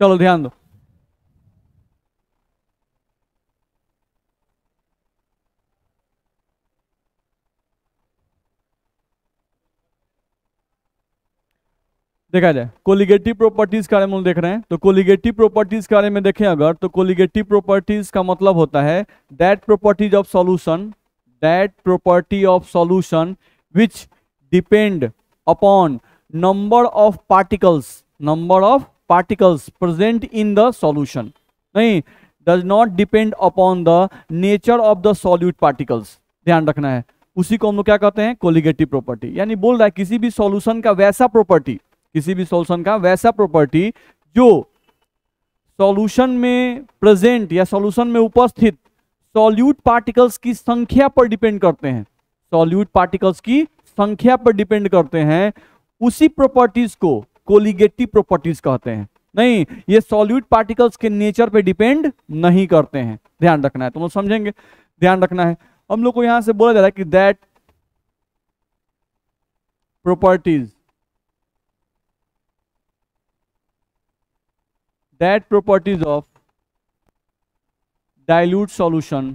चलो ध्यान दो। देखा जाए कोलिगेटिव प्रॉपर्टीज के बारे में हम देख रहे हैं, तो कोलिगेटिव प्रॉपर्टीज के बारे में देखें अगर, तो कोलिगेटिव प्रॉपर्टीज का मतलब होता है that properties of solution, that property of solution which depend upon number of particles, number of particles present in the solution, नहीं, does not depend upon the nature of the solute particles. ध्यान रखना है, उसी को हम लोग क्या कहते हैं, कोलिगेटिव प्रॉपर्टी। यानी बोल रहा है किसी भी सॉल्यूशन का वैसा प्रॉपर्टी, किसी भी सॉल्यूशन का वैसा प्रॉपर्टी जो सॉल्यूशन में प्रेजेंट या सॉल्यूशन में उपस्थित सॉल्यूट पार्टिकल्स की संख्या पर डिपेंड करते हैं, सॉल्यूट पार्टिकल्स की संख्या पर डिपेंड करते हैं, उसी प्रॉपर्टीज को कोलिगेटिव प्रॉपर्टीज कहते हैं। नहीं, ये सॉल्यूट पार्टिकल्स के नेचर पे डिपेंड नहीं करते हैं। ध्यान रखना है, तुम लोग समझेंगे, ध्यान रखना है। हम लोग को यहां से बोला जा रहा है कि that properties, that properties of dilute solution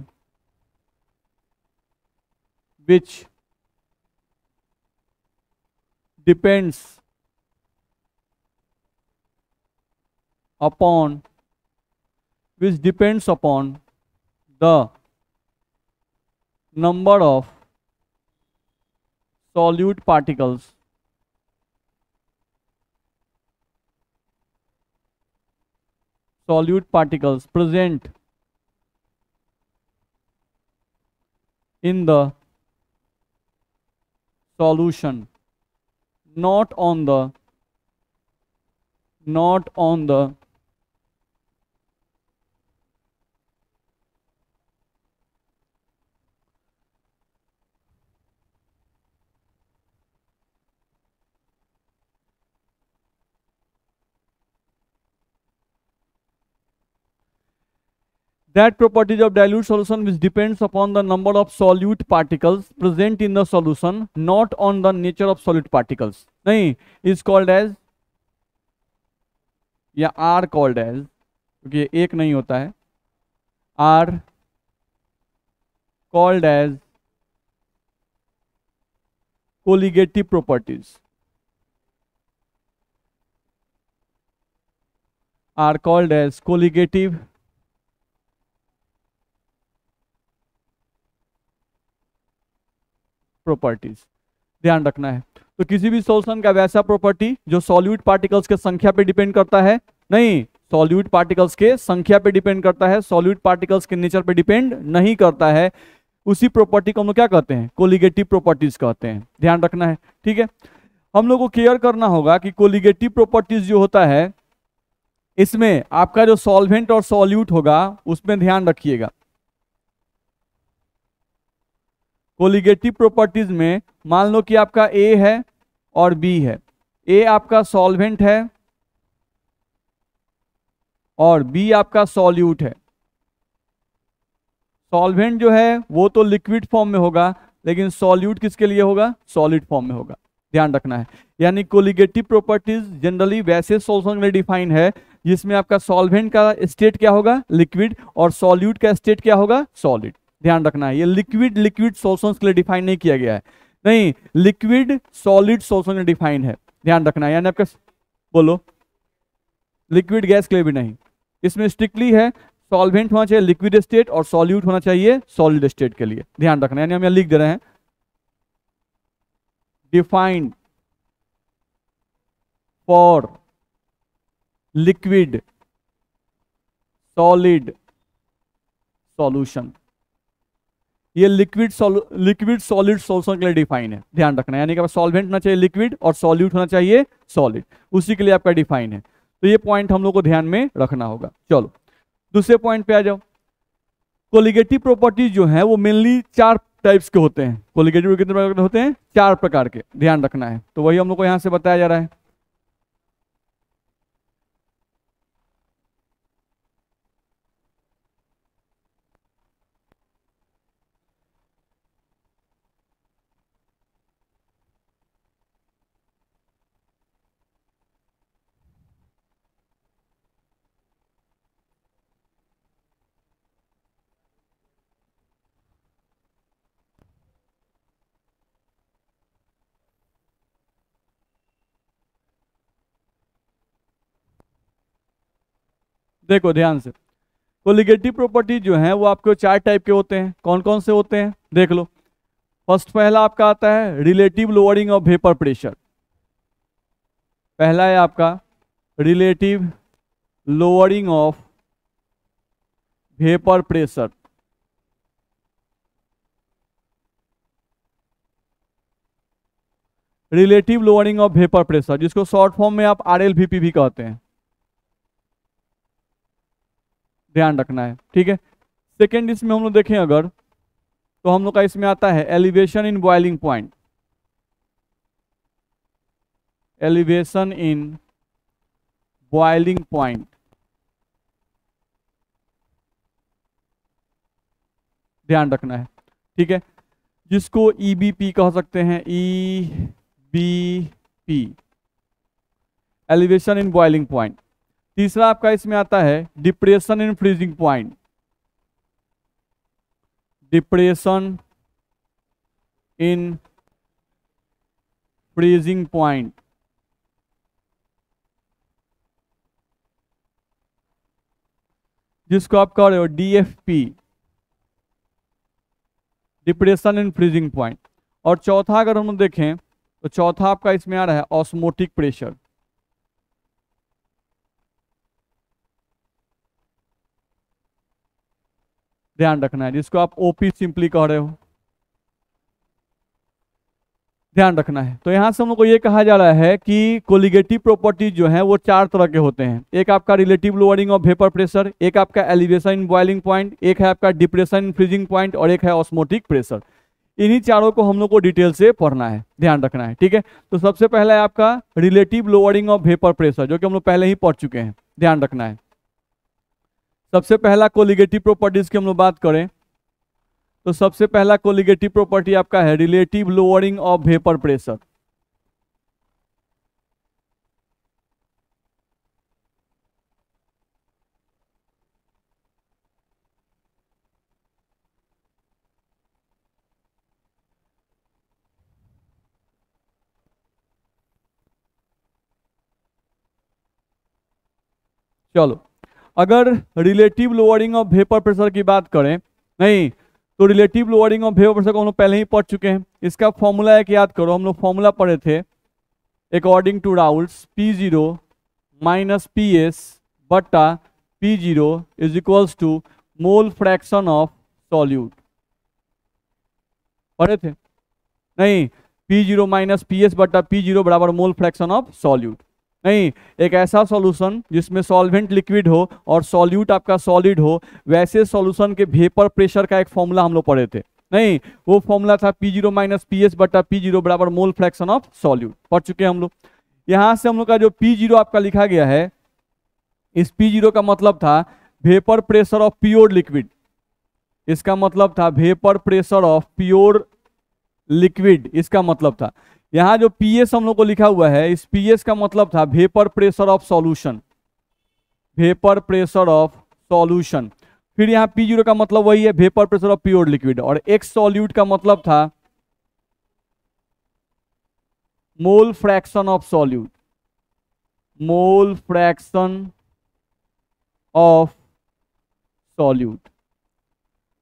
which depends upon, which depends upon the number of solute particles present in the solution, not on the that properties of dilute solution which depends upon the number of solute particles present in the solution, not on the nature of solute particles, नहीं, is called as या are called as, क्योंकि एक नहीं होता है, are called as colligative properties, are called as colligative properties. ध्यान रखना है, तो किसी भी सॉल्यूशन का वैसा प्रॉपर्टी जो सॉल्यूट पार्टिकल्स के संख्या पे डिपेंड करता है, नहीं, सॉल्यूट पार्टिकल्स के संख्या पे डिपेंड करता है, सॉल्यूट पार्टिकल्स के नेचर पे डिपेंड नहीं करता है, उसी प्रॉपर्टी को हम लोग क्या कहते हैं, कोलिगेटिव प्रॉपर्टीज कहते हैं। ध्यान रखना है, ठीक है। हम लोग को केयर करना होगा कि कोलिगेटिव प्रॉपर्टीज जो होता है, इसमें आपका जो सॉल्वेंट और सॉल्यूट होगा उसमें ध्यान रखिएगा। कोलिगेटिव प्रॉपर्टीज में मान लो कि आपका ए है और बी है, ए आपका सॉल्वेंट है और बी आपका सॉल्यूट है। सॉल्वेंट जो है वो तो लिक्विड फॉर्म में होगा, लेकिन सॉल्यूट किसके लिए होगा, सॉलिड फॉर्म में होगा। ध्यान रखना है, यानी कोलिगेटिव प्रॉपर्टीज जनरली वैसे सॉल्यूशन में डिफाइन है जिसमें आपका सॉल्वेंट का स्टेट क्या होगा, लिक्विड, और सॉल्यूट का स्टेट क्या होगा, सॉलिड। ध्यान रखना है, ये लिक्विड सॉल्यूशंस के लिए डिफाइन नहीं किया गया है, नहीं, लिक्विड सॉलिड सॉल्यूशन में डिफाइन है। ध्यान रखना है, यानी आपका बोलो लिक्विड गैस के लिए भी नहीं, इसमें स्ट्रिक्टली है सॉल्वेंट होना चाहिए लिक्विड स्टेट और सॉल्यूट होना चाहिए सॉलिड स्टेट के लिए। ध्यान रखना है, यानी हम यहाँ लिख दे रहे हैं defined for liquid solid solution, ये लिक्विड सॉलिड सॉल्यूशन के लिए डिफाइन है। ध्यान रखना है, यानी कि सॉल्वेंट होना चाहिए लिक्विड और सॉल्यूट होना चाहिए सॉलिड, उसी के लिए आपका डिफाइन है। तो ये पॉइंट हम लोग को ध्यान में रखना होगा। चलो दूसरे पॉइंट पे आ जाओ। कोलिगेटिव प्रॉपर्टीज जो है वो मेनली 4 टाइप्स के होते हैं। कोलिगेटिव कितने प्रकार के होते हैं, 4 प्रकार के। ध्यान रखना है, तो वही हम लोग को यहां से बताया जा रहा है। देखो ध्यान से, कोलिगेटिव प्रॉपर्टी जो है वो आपके 4 टाइप के होते हैं। कौन कौन से होते हैं देख लो। फर्स्ट पहला आपका आता है relative lowering of vapour pressure. पहला है आपका relative lowering of vapour pressure. Relative lowering of vapour pressure, जिसको शॉर्ट फॉर्म में आप RLVP भी कहते हैं, ध्यान रखना है, ठीक है। सेकेंड इसमें हम लोग देखें अगर, तो हम लोग का इसमें आता है elevation in boiling point. Elevation in boiling point, ध्यान रखना है, ठीक है, जिसको EBP कह सकते हैं, EBP, elevation in boiling point. तीसरा आपका इसमें आता है depression in freezing point. Depression in freezing point, जिसको आप कह रहे हो DFP, depression in freezing point. और चौथा अगर हम देखें तो चौथा आपका इसमें आ रहा है ऑस्मोटिक प्रेशर। ध्यान रखना है, जिसको आप OP सिंपली कह रहे हो, ध्यान रखना है। तो यहां से हम लोग को ये कहा जा रहा है कि कोलिगेटिव प्रॉपर्टीज जो है वो 4 तरह के होते हैं। एक आपका relative lowering of vapour pressure, एक आपका एलिवेशन इन बॉइलिंग पॉइंट, एक है आपका डिप्रेशन इन फ्रीजिंग पॉइंट, और एक है ऑस्मोटिक प्रेशर। इन्हीं चारों को हम लोग को डिटेल से पढ़ना है, ध्यान रखना है, ठीक है। तो सबसे पहला है आपका relative lowering of vapour pressure, जो कि हम लोग पहले ही पढ़ चुके हैं, ध्यान रखना है। सबसे पहला कोलिगेटिव प्रॉपर्टीज की हम लोग बात करें तो सबसे पहला कोलिगेटिव प्रॉपर्टी आपका है relative lowering of vapour pressure. चलो, अगर relative lowering of vapour pressure की बात करें, नहीं तो relative lowering of vapour pressure को हम लोग पहले ही पढ़ चुके हैं। इसका फॉर्मूला है कि याद करो, हम लोग फॉर्मूला पढ़े थे according to Raoult's P0 minus PS बट्टा P0 is equals to mole fraction of solute. पढ़े थे नहीं? P0 माइनस PS बट्टा P0 बराबर मोल फ्रैक्शन ऑफ सॉल्यूट। नहीं, एक ऐसा सॉल्यूशन जिसमें सॉल्वेंट लिक्विड हो और सॉल्यूट आपका सॉलिड हो, वैसे सॉल्यूशन के वेपर प्रेशर का एक फॉर्मूला हम लोग पढ़े थे। नहीं, वो फॉर्मूला था P0 माइनस PS बट्टा P0 बराबर मोल फ्रैक्शन ऑफ सॉल्यूट, पढ़ चुके हैं हम लोग। यहां से हम लोग का जो P0 आपका लिखा गया है, इस P0 का मतलब था vapour pressure of pure liquid. इसका मतलब था vapour pressure of pure liquid, इसका मतलब था। यहां जो PS हम लोग को लिखा हुआ है, इस PS का मतलब था vapour pressure of solution, vapour pressure of solution. फिर यहाँ P0 का मतलब वही है, vapour pressure of pure liquid, और एक्स सॉल्यूट का मतलब था मोल fraction of solute, mole fraction of solute.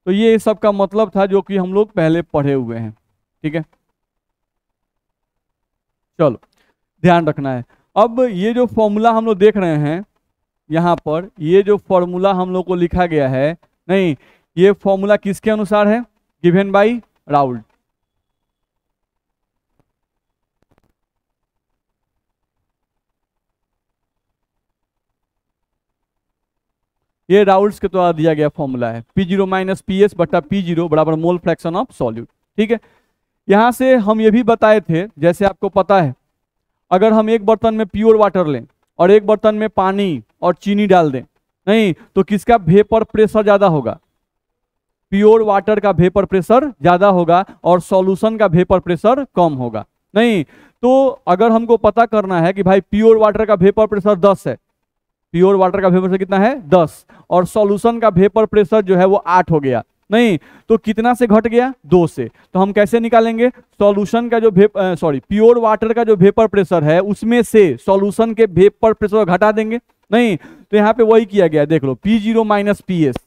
तो ये सब का मतलब था जो कि हम लोग पहले पढ़े हुए हैं, ठीक है। चलो, ध्यान रखना है। अब ये जो फॉर्मूला हम लोग देख रहे हैं यहां पर, ये जो फॉर्मूला हम लोग को लिखा गया है, नहीं, ये फॉर्मूला किसके अनुसार है? Given by Raoult. ये राउल्ट्स के द्वारा दिया गया फॉर्मूला है। P0 माइनस PS बटा P0 बराबर मोल फ्रैक्शन ऑफ सॉल्यूट, ठीक है। यहां से हम ये भी बताए थे, जैसे आपको पता है, अगर हम एक बर्तन में प्योर वाटर लें और एक बर्तन में पानी और चीनी डाल दें, नहीं, तो किसका वेपर प्रेशर ज्यादा होगा? प्योर वाटर का वेपर प्रेशर ज्यादा होगा और सॉल्यूशन का वेपर प्रेशर कम होगा। नहीं, तो अगर हमको पता करना है कि भाई प्योर वाटर का वेपर प्रेशर 10 है, प्योर वाटर का वेपर प्रेशर कितना है? 10, और सॉल्यूशन का वेपर प्रेशर जो है वो 8 हो गया, नहीं, तो कितना से घट गया? 2 से। तो हम कैसे निकालेंगे? सॉल्यूशन का जो प्योर वाटर का जो वेपर प्रेशर है उसमें से सॉल्यूशन के वेपर प्रेशर घटा देंगे। नहीं, तो यहाँ पे वही किया गया, देख लो P0 माइनस PS,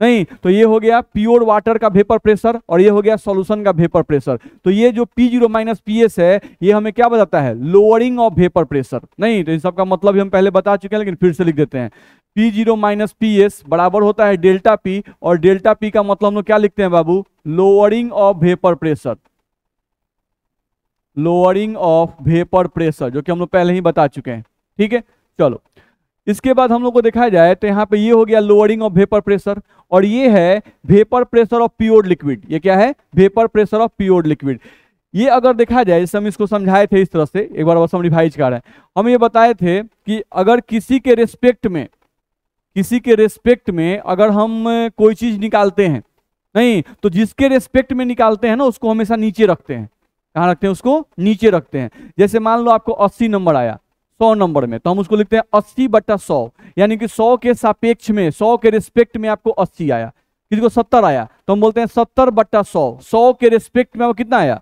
नहीं तो ये हो गया प्योर वाटर का वेपर प्रेशर और ये हो गया सॉल्यूशन का वेपर प्रेशर। तो ये जो P0 माइनस PS है ये हमें क्या बताता है, लोअरिंग ऑफ वेपर प्रेशर। नहीं तो इन सब का मतलब हम पहले बता चुके हैं लेकिन फिर से लिख देते हैं, P0 माइनस PS बराबर होता है डेल्टा P, और डेल्टा P का मतलब हम लोग क्या लिखते हैं बाबू, lowering of vapour pressure, lowering of vapour pressure, जो कि हम लोग पहले ही बता चुके हैं। ठीक है, चलो इसके बाद हम लोग को देखा जाए तो यहाँ पे ये हो गया लोअरिंग ऑफ वेपर प्रेशर, और ये है vapour pressure of pure liquid. ये क्या है, vapour pressure of pure liquid. ये अगर देखा जाए, जैसे हम इसको समझाए थे इस तरह से, एक बार बस हम रिवाइज कर रहे हैं, हम ये बताए थे कि अगर किसी के रेस्पेक्ट में अगर हम कोई चीज निकालते हैं, नहीं तो जिसके रेस्पेक्ट में निकालते हैं ना उसको हमेशा नीचे रखते हैं। कहाँ रखते हैं, उसको नीचे रखते हैं। जैसे मान लो आपको 80 नंबर आया 100 नंबर में, तो हम उसको लिखते हैं 80/100, यानी कि 100 के सापेक्ष में, 100 के रिस्पेक्ट में आपको 80 आया। किसी को 70 आया तो हम बोलते हैं 70/100, 100 के रिस्पेक्ट में आपको कितना आया,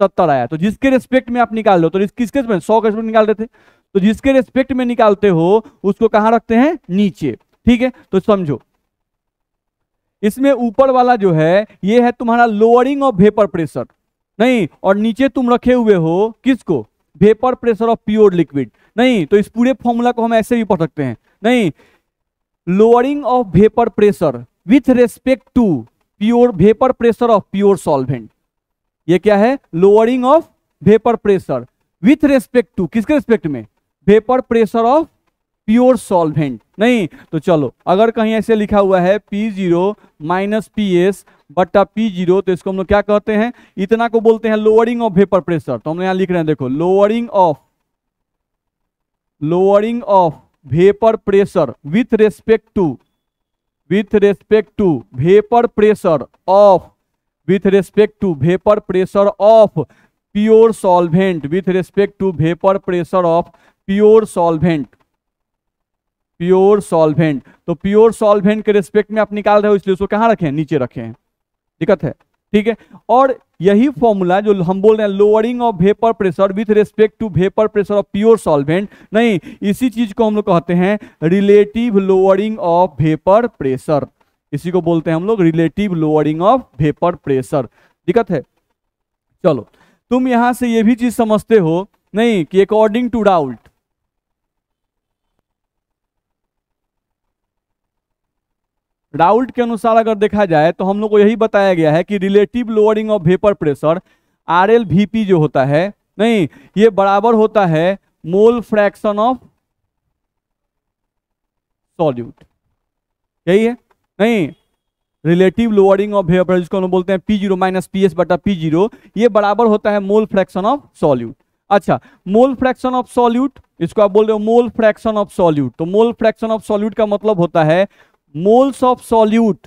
70 आया। तो जिसके रिस्पेक्ट में आप निकाल लो, तो किसके रिस्पेक्ट में, 100 के रिस्पेक्ट निकाल रहे थे, तो जिसके रिस्पेक्ट में निकालते हो उसको कहाँ रखते हैं, नीचे। ठीक है, तो समझो इसमें ऊपर वाला जो है ये है तुम्हारा लोअरिंग ऑफ वेपर प्रेशर, नहीं, और नीचे तुम रखे हुए हो किसको, vapour pressure of pure liquid. नहीं तो इस पूरे फॉर्मूला को हम ऐसे भी पढ़ सकते हैं, नहीं, lowering of vapour pressure with respect to pure vapour pressure of pure solvent. ये क्या है, lowering of vapour pressure with respect to, किसके रेस्पेक्ट में, vapour pressure of pure solvent. नहीं तो चलो अगर कहीं ऐसे लिखा हुआ है P0 माइनस PS बट्टा P0, तो इसको हम लोग क्या कहते हैं, इतना को बोलते हैं लोअरिंग ऑफ वेपर प्रेशर। तो हम यहाँ लिख रहे हैं, देखो lowering of vapour pressure with respect to vapour pressure of pure solvent, with respect to vapour pressure of pure solvent. तो प्योर सॉल्वेंट के रेस्पेक्ट में आप निकाल रहे हो, इसलिए उसको कहाँ रखे हैं, नीचे रखे हैं। दिक्कत है, ठीक है। और यही फॉर्मूला जो हम बोल रहे हैं lowering of vapour pressure with respect to vapour pressure of pure solvent, नहीं, इसी चीज को हम लोग कहते हैं relative lowering of vapour pressure. इसी को बोलते हैं हम लोग relative lowering of vapour pressure. दिक्कत है, चलो तुम यहां से ये भी चीज समझते हो, नहीं, कि अकॉर्डिंग टू राउल्ट के अनुसार अगर देखा जाए तो हम लोग को यही बताया गया है कि relative lowering of vapour pressure RLVP जो होता है, नहीं, ये बराबर होता है मोल फ्रैक्शन ऑफ सॉल्यूट। यही है, नहीं, रिलेटिव लोअरिंग ऑफ वेपर जिसको हम बोलते हैं P0 माइनस PS बटा P0, ये बराबर होता है मोल फ्रैक्शन ऑफ सॉल्यूट। अच्छा, मोल फ्रैक्शन ऑफ सॉल्यूट, इसको आप बोल रहे हो मोल फ्रैक्शन ऑफ सॉल्यूट। तो मोल फ्रैक्शन ऑफ सॉल्यूट का मतलब होता है moles of solute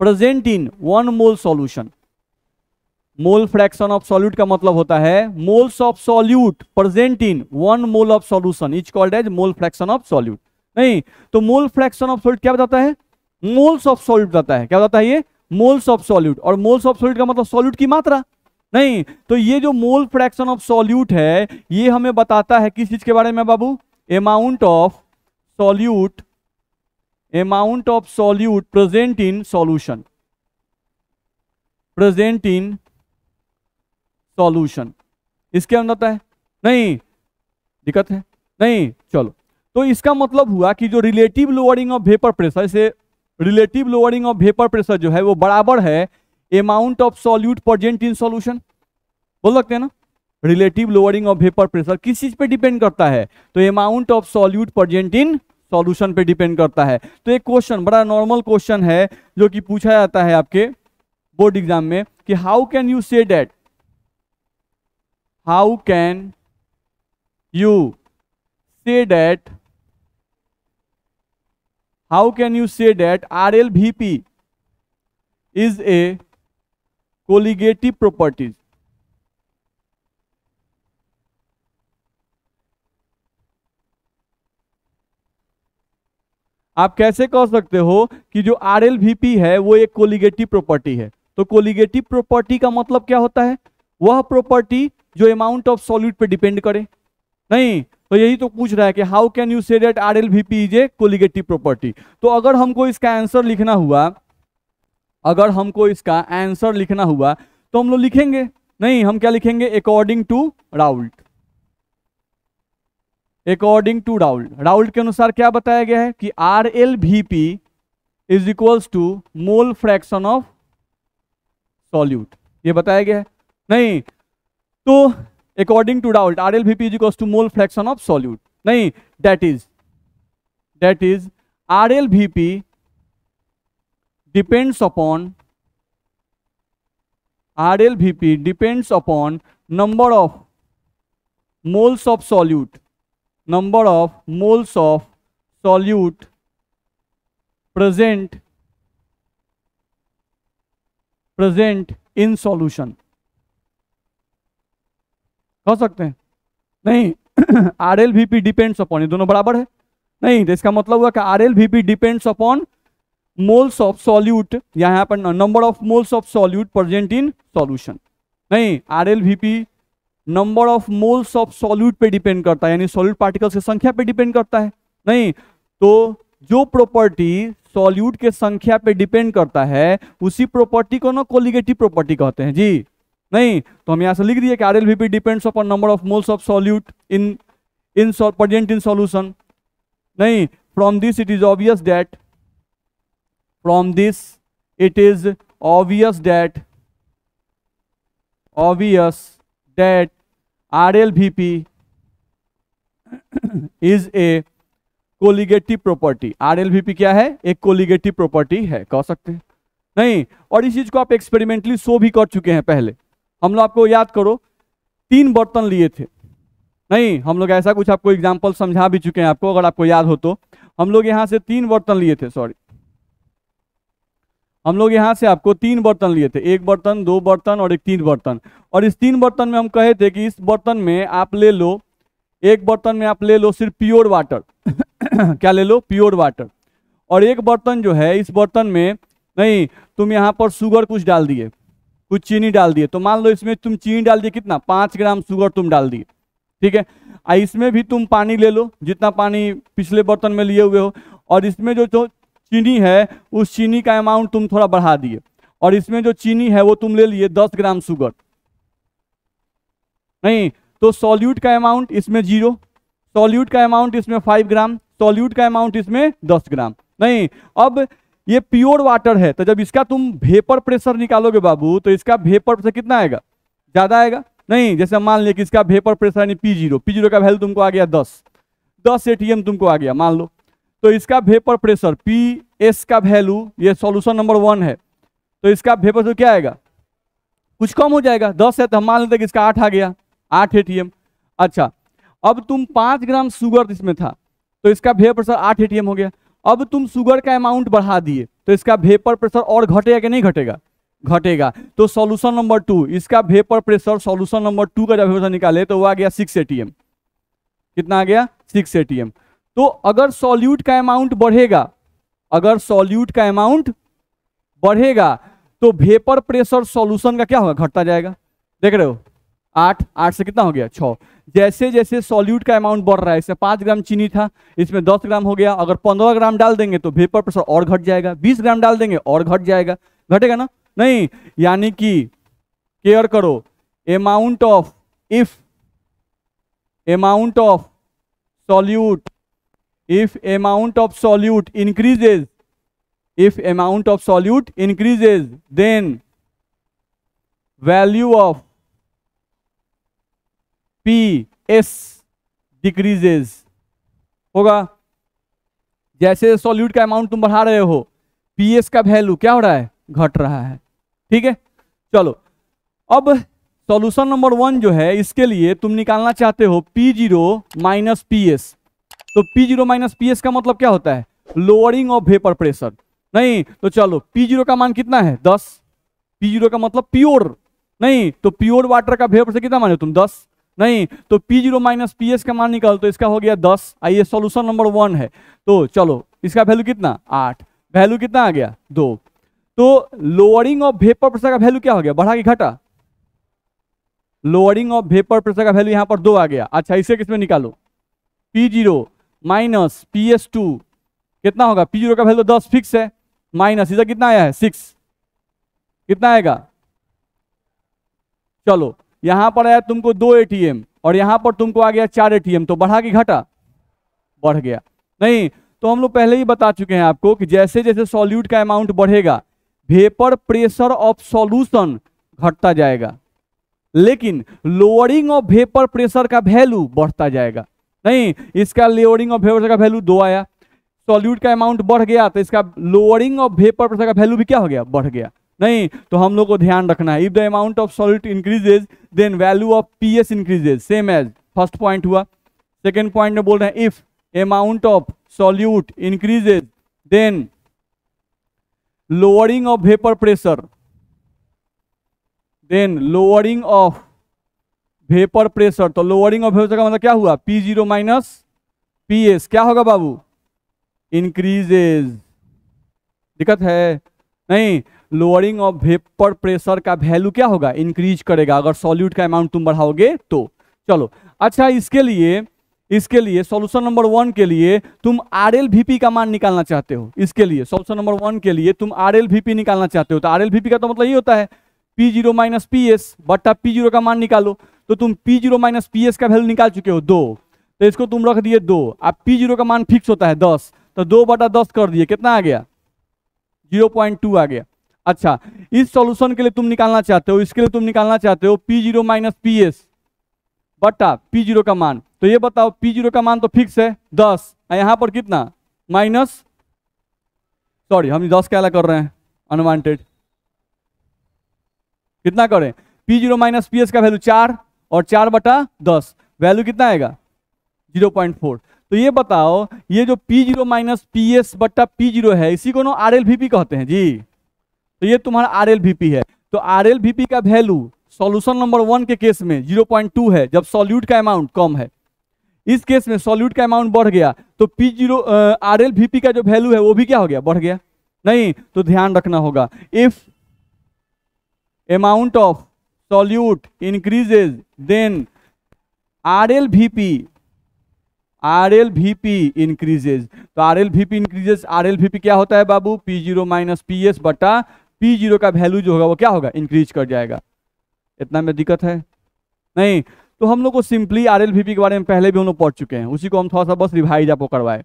present in 1 mole solution. Mole fraction of solute का मतलब होता है moles of solute present in 1 mole of solution, is called as mole fraction of solute. नहीं तो मोल फ्रैक्शन ऑफ सॉल्यूट क्या बताता है, मोल्स ऑफ सॉल्यूट बताता है। क्या बताता है ये, मोल्स ऑफ सॉल्यूट। और मोल्स ऑफ सॉल्यूट का मतलब सॉल्यूट की मात्रा। नहीं तो ये जो मोल फ्रैक्शन ऑफ सॉल्यूट है ये हमें बताता है किस चीज के बारे में बाबू, amount of solute present in solution, इसके अंदर आता है। नहीं, दिक्कत है, नहीं, चलो तो इसका मतलब हुआ कि जो relative lowering of vapour pressure, से relative lowering of vapour pressure जो है वो बराबर है amount of solute present in solution. बोल सकते हैं ना, relative lowering of vapour pressure किस चीज पे डिपेंड करता है, तो amount of solute present in solution पे डिपेंड करता है। तो एक क्वेश्चन, बड़ा नॉर्मल क्वेश्चन है जो कि पूछा जाता है आपके बोर्ड एग्जाम में कि how can you say that RLVP is a colligative properties। आप कैसे कह सकते हो कि जो RLVP है वो एक कोलिगेटिव प्रॉपर्टी है। तो कोलिगेटिव प्रॉपर्टी का मतलब क्या होता है, वह प्रॉपर्टी जो अमाउंट ऑफ सॉल्यूट पे डिपेंड करे। नहीं तो यही तो पूछ रहा है कि how can you say that RLVP is a colligative property. तो अगर हमको इसका आंसर लिखना हुआ, अगर हमको इसका आंसर लिखना हुआ तो हम लोग लिखेंगे नहीं, हम क्या लिखेंगे, according to Raoult. According to Raoult, Raoult के अनुसार क्या बताया गया है कि RLVP is equals to mole fraction of solute, ये बताया गया है। नहीं तो according to Raoult RLVP is equals to mole fraction of solute, नहीं, that is RLVP depends upon number of moles of solute, present in solution। कह सकते हैं नहीं RLVP डिपेंड्स अपॉन, ये दोनों बराबर है नहीं, तो इसका मतलब हुआ कि RLVP depends upon moles of solute, यहाँ पर number of moles of solute present in solution. नहीं, RLVP number of moles of solute पे डिपेंड करता है, यानी सॉल्यूट पार्टिकल्स की संख्या पे डिपेंड करता है। नहीं, तो जो प्रॉपर्टी सॉल्यूट के संख्या पे डिपेंड करता है उसी प्रॉपर्टी को ना कोलिगेटिव प्रॉपर्टी कहते हैं जी। नहीं, तो हम यहां से लिख दिए कि RLVP depends upon number of moles of solute in present in solution. नहीं, from this it is obvious that RLVP is a colligative property. RLVP क्या है, एक कोलिगेटिव प्रॉपर्टी है, कह सकते हैं। नहीं, और इस चीज को आप एक्सपेरिमेंटली शो भी कर चुके हैं पहले। हम लोग, आपको याद करो, 3 बर्तन लिए थे। नहीं, हम लोग ऐसा कुछ आपको एग्जांपल समझा भी चुके हैं आपको, अगर आपको याद हो तो। हम लोग यहां से 3 बर्तन लिए थे, सॉरी, हम लोग यहाँ से आपको 3 बर्तन लिए थे, 1 बर्तन, 2 बर्तन और एक 3 बर्तन। और इस 3 बर्तन में हम कहे थे कि इस बर्तन में आप ले लो, एक बर्तन में आप ले लो सिर्फ प्योर वाटर क्या ले लो, प्योर वाटर। और एक बर्तन जो है, इस बर्तन में नहीं, तुम यहाँ पर शुगर कुछ डाल दिए, कुछ चीनी डाल दिए। तो मान लो इसमें तुम चीनी डाल दिए, कितना, 5 ग्राम शुगर तुम डाल दिए, ठीक है। इसमें भी तुम पानी ले लो, जितना पानी पिछले बर्तन में लिए हुए हो, और इसमें जो चीनी है उस चीनी का अमाउंट तुम थोड़ा बढ़ा दिए, और इसमें जो चीनी है वो तुम ले लिए 10 ग्राम शुगर। नहीं, तो सॉल्यूट का अमाउंट इसमें 0, सॉल्यूट का अमाउंट इसमें 5 ग्राम, सॉल्यूट का अमाउंट इसमें 10 ग्राम। नहीं, अब ये प्योर वाटर है, तो जब इसका तुम वेपर प्रेशर निकालोगे बाबू, तो इसका वेपर प्रेशर कितना आएगा, ज्यादा आएगा। नहीं, जैसे मान लिया कि इसका वेपर प्रेशर यानी P0 का वैल्यू तुमको आ गया 10 ATM तुमको आ गया, मान लो। तो इसका वेपर प्रेशर PS का वैल्यू, ये सॉल्यूशन नंबर 1 है, तो इसका वेपर प्रेशर क्या आएगा, कुछ कम हो जाएगा। 10 है तो हम मान लेते हैं कि इसका 8 आ गया, 8 ATM। अच्छा, अब तुम 5 ग्राम शुगर इसमें था, तो इसका वेपर प्रेशर 8 ATM हो गया। अब तुम शुगर का अमाउंट बढ़ा दिए, तो इसका वेपर प्रेशर और घटेगा कि नहीं घटेगा, घटेगा। तो सॉल्यूशन नंबर 2, इसका वेपर प्रेशर सॉल्यूशन नंबर 2 का जब वेपर निकाले तो वो आ गया 6 ATM। कितना आ गया, 6 ATM। तो अगर सॉल्यूट का अमाउंट बढ़ेगा, अगर सॉल्यूट का अमाउंट बढ़ेगा तो वेपर प्रेशर सॉल्यूशन का क्या होगा, घटता जाएगा। देख रहे हो, 8 से कितना हो गया, 6। जैसे जैसे सॉल्यूट का अमाउंट बढ़ रहा है, इसमें 5 ग्राम चीनी था, इसमें 10 ग्राम हो गया। अगर 15 ग्राम डाल देंगे तो वेपर प्रेशर और घट जाएगा, 20 ग्राम डाल देंगे और घट जाएगा, घटेगा ना। नहीं, यानी कि केयर करो, amount of solute, if amount of solute increases, then value of PS decreases होगा। जैसे सॉल्यूट का अमाउंट तुम बढ़ा रहे हो, PS का वैल्यू क्या हो रहा है, घट रहा है, ठीक है। चलो, अब सॉल्यूशन नंबर 1 जो है, इसके लिए तुम निकालना चाहते हो P0 माइनस PS। तो P0 माइनस PS का मतलब क्या होता है, लोअरिंग ऑफ वेपर प्रेशर। नहीं, तो चलो P0 का मान कितना है, 10। P0 का मतलब प्योर, नहीं, तो प्योर वाटर का वेपर प्रेशर कितना माने तुम, 10। नहीं, तो P0 माइनस PS का मान निकाल, तो इसका हो गया 10। आइए, सॉल्यूशन नंबर 1 है, तो चलो इसका वैल्यू कितना, 8, वैल्यू कितना आ गया, 2। तो लोअरिंग ऑफ वेपर प्रेशर का वैल्यू क्या हो गया, बढ़ा कि घटा, लोअरिंग ऑफ वेपर प्रेशर का वैल्यू यहां पर 2 आ गया। अच्छा, इसे किसमें निकालो, P0 माइनस PS2 कितना होगा? P0 का वैल्यू 10 फिक्स है, माइनस इधर कितना आया है 6, कितना आएगा? चलो यहां पर आया तुमको 2 ATM और यहां पर तुमको आ गया 4 ATM, तो बढ़ा कि घटा? बढ़ गया। नहीं तो हम लोग पहले ही बता चुके हैं आपको कि जैसे जैसे सॉल्यूट का अमाउंट बढ़ेगा वेपर प्रेशर ऑफ सॉल्यूशन घटता जाएगा, लेकिन लोअरिंग ऑफ वेपर प्रेशर का वैल्यू बढ़ता जाएगा। नहीं, इसका लोअरिंग ऑफ वेपर का वैल्यू 2 आया, सॉल्यूट का अमाउंट बढ़ गया तो इसका लोअरिंग ऑफ वेपर प्रेशर का वैल्यू भी क्या हो गया? बढ़ गया। नहीं तो हम लोग को ध्यान रखना है, if the amount of solute increases then value of PS increases, same as first point हुआ। सेकेंड पॉइंट में बोल रहे हैं if amount of solute increases then lowering of vapour pressure, then lowering of vapour pressure, तो lowering of vapour का मतलब क्या हुआ? P0 माइनस PS क्या होगा बाबू? इंक्रीजेज। दिक्कत है? नहीं, लोअरिंग ऑफ वेपर प्रेशर का वैल्यू क्या होगा? इंक्रीज करेगा अगर सॉल्यूट का अमाउंट तुम बढ़ाओगे तो। चलो अच्छा, इसके लिए सॉल्यूशन नंबर 1 के लिए तुम RLVP का मान निकालना चाहते हो। इसके लिए सॉल्यूशन नंबर 1 के लिए तुम RLVP निकालना चाहते हो, तो RLVP का तो मतलब ये होता है P0 माइनस PS बट्टा P0 का मान निकालो। तो तुम P0 माइनस PS का वैल्यू निकाल चुके हो 2, तो इसको तुम रख दिए 2। अब P0 का मान फिक्स होता है 10, तो 2 बटा 10 कर दिए, कितना आ गया? 0.2 आ गया। अच्छा, इस सॉल्यूशन के लिए तुम निकालना चाहते हो, इसके लिए तुम निकालना चाहते हो P0 माइनस PS बटा P0 का मान। तो ये बताओ P0 का मान तो फिक्स है 10, यहां पर कितना? माइनस, सॉरी हम 10 क्या कर रहे हैं? अनवांटेड। कितना करें? P0 माइनस PS का वैल्यू 4 और 4 बटा 10, वैल्यू कितना आएगा? 0.4। तो ये बताओ ये जो P0 माइनस PS बट्टा P0 है, इसी को ना RLVP कहते हैं जी। तो ये तुम्हारा RLVP है। तो RLVP का वैल्यू सॉल्यूशन नंबर 1 के केस में 0.2 है जब सॉल्यूट का अमाउंट कम है। इस केस में सॉल्यूट का अमाउंट बढ़ गया तो P0 RLVP का जो वैल्यू है वो भी क्या हो गया? बढ़ गया। नहीं तो ध्यान रखना होगा, if amount of solute increases then RLVP increases. तो RLVP इंक्रीजेज, RLVP क्या होता है बाबू? P0 माइनस PS बटा P0 का वैल्यू जो होगा वो क्या होगा? इंक्रीज कर जाएगा। इतना में दिक्कत है? नहीं तो हम लोग को सिंपली RLVP के बारे में पहले भी हम लोग पढ़ चुके हैं, उसी को हम थोड़ा सा बस रिवाइज आपको करवाए।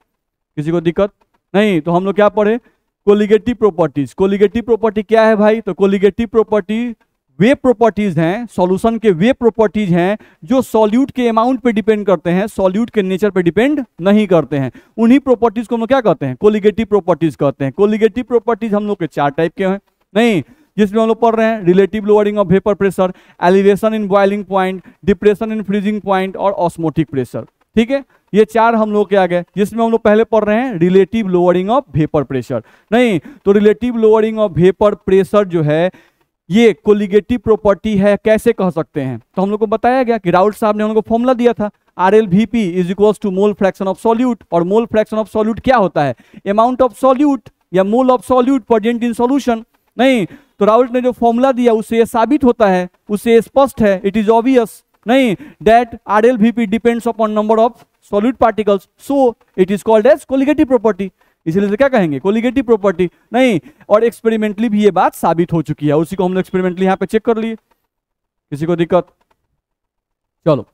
किसी को दिक्कत नहीं? तो हम लोग क्या पढ़े? Colligative properties. कोलिगेटिव प्रॉपर्टी क्या है भाई? तो कोलिगेटिव प्रॉपर्टी वे प्रॉपर्टीज हैं, सॉल्यूशन के वे प्रॉपर्टीज हैं जो सॉल्यूट के अमाउंट पे डिपेंड करते हैं, सॉल्यूट के नेचर पे डिपेंड नहीं करते हैं। उन्हीं प्रॉपर्टीज को हम लोग क्या कहते हैं? कोलिगेटिव प्रॉपर्टीज कहते हैं। कोलिगेटिव प्रॉपर्टीज हम लोग के 4 टाइप के हैं, नहीं जिसमें हम लोग पढ़ रहे हैं relative lowering of vapour pressure, elevation in boiling point, depression in freezing point और ऑस्मोटिक प्रेशर। ठीक है, ये 4 हम लोग के आ गए, जिसमें हम लोग पहले पढ़ रहे हैं relative lowering of vapour pressure. नहीं तो relative lowering of vapour pressure जो है ये कोलिगेटिव प्रॉपर्टी है। कैसे कह सकते हैं? तो हम लोग को बताया गया कि राउल्ट साहब ने हम लोग को फॉर्मूला दिया था, RLVP is equals to mole fraction of solute. और मोल फ्रैक्शन ऑफ सॉल्यूट क्या होता है? अमाउंट ऑफ सॉल्यूट या mole of solute present in solution. नहीं तो राउल्ट ने जो फॉर्मूला दिया उससे ये साबित होता है, उससे स्पष्ट है, इट इज ऑब्वियस नहीं that RLVP depends upon number of solute particles, so it is called as colligative property. इसलिए तो क्या कहेंगे? Colligative property. नहीं और एक्सपेरिमेंटली भी ये बात साबित हो चुकी है, उसी को हम लोग एक्सपेरिमेंटली यहाँ पे चेक कर लिए। किसी को दिक्कत? चलो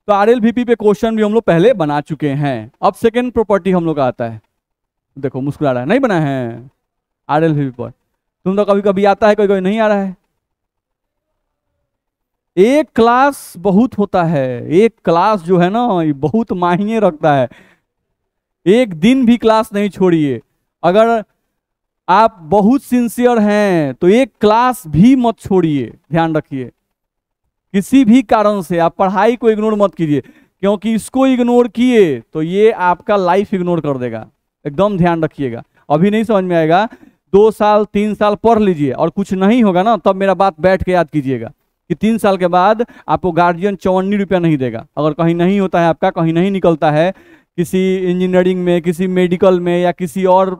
तो RLVP पे क्वेश्चन भी हम लोग पहले बना चुके हैं। अब सेकेंड प्रॉपर्टी हम लोग का आता है। देखो मुस्कुरा रहा है, नहीं बना है RLVP पर? तुम तो कभी कभी आता है, कोई कोई नहीं आ रहा है। एक क्लास बहुत होता है, एक क्लास जो है ना ये बहुत मायने रखता है। एक दिन भी क्लास नहीं छोड़िए। अगर आप बहुत सिंसियर हैं तो एक क्लास भी मत छोड़िए, ध्यान रखिए। किसी भी कारण से आप पढ़ाई को इग्नोर मत कीजिए, क्योंकि इसको इग्नोर किए तो ये आपका लाइफ इग्नोर कर देगा। एकदम ध्यान रखिएगा। अभी नहीं समझ में आएगा, 2 साल 3 साल पढ़ लीजिए और कुछ नहीं होगा ना, तब मेरा बात बैठ के याद कीजिएगा कि 3 साल के बाद आपको गार्जियन 54 रुपया नहीं देगा। अगर कहीं नहीं होता है आपका, कहीं नहीं निकलता है, किसी इंजीनियरिंग में, किसी मेडिकल में या किसी और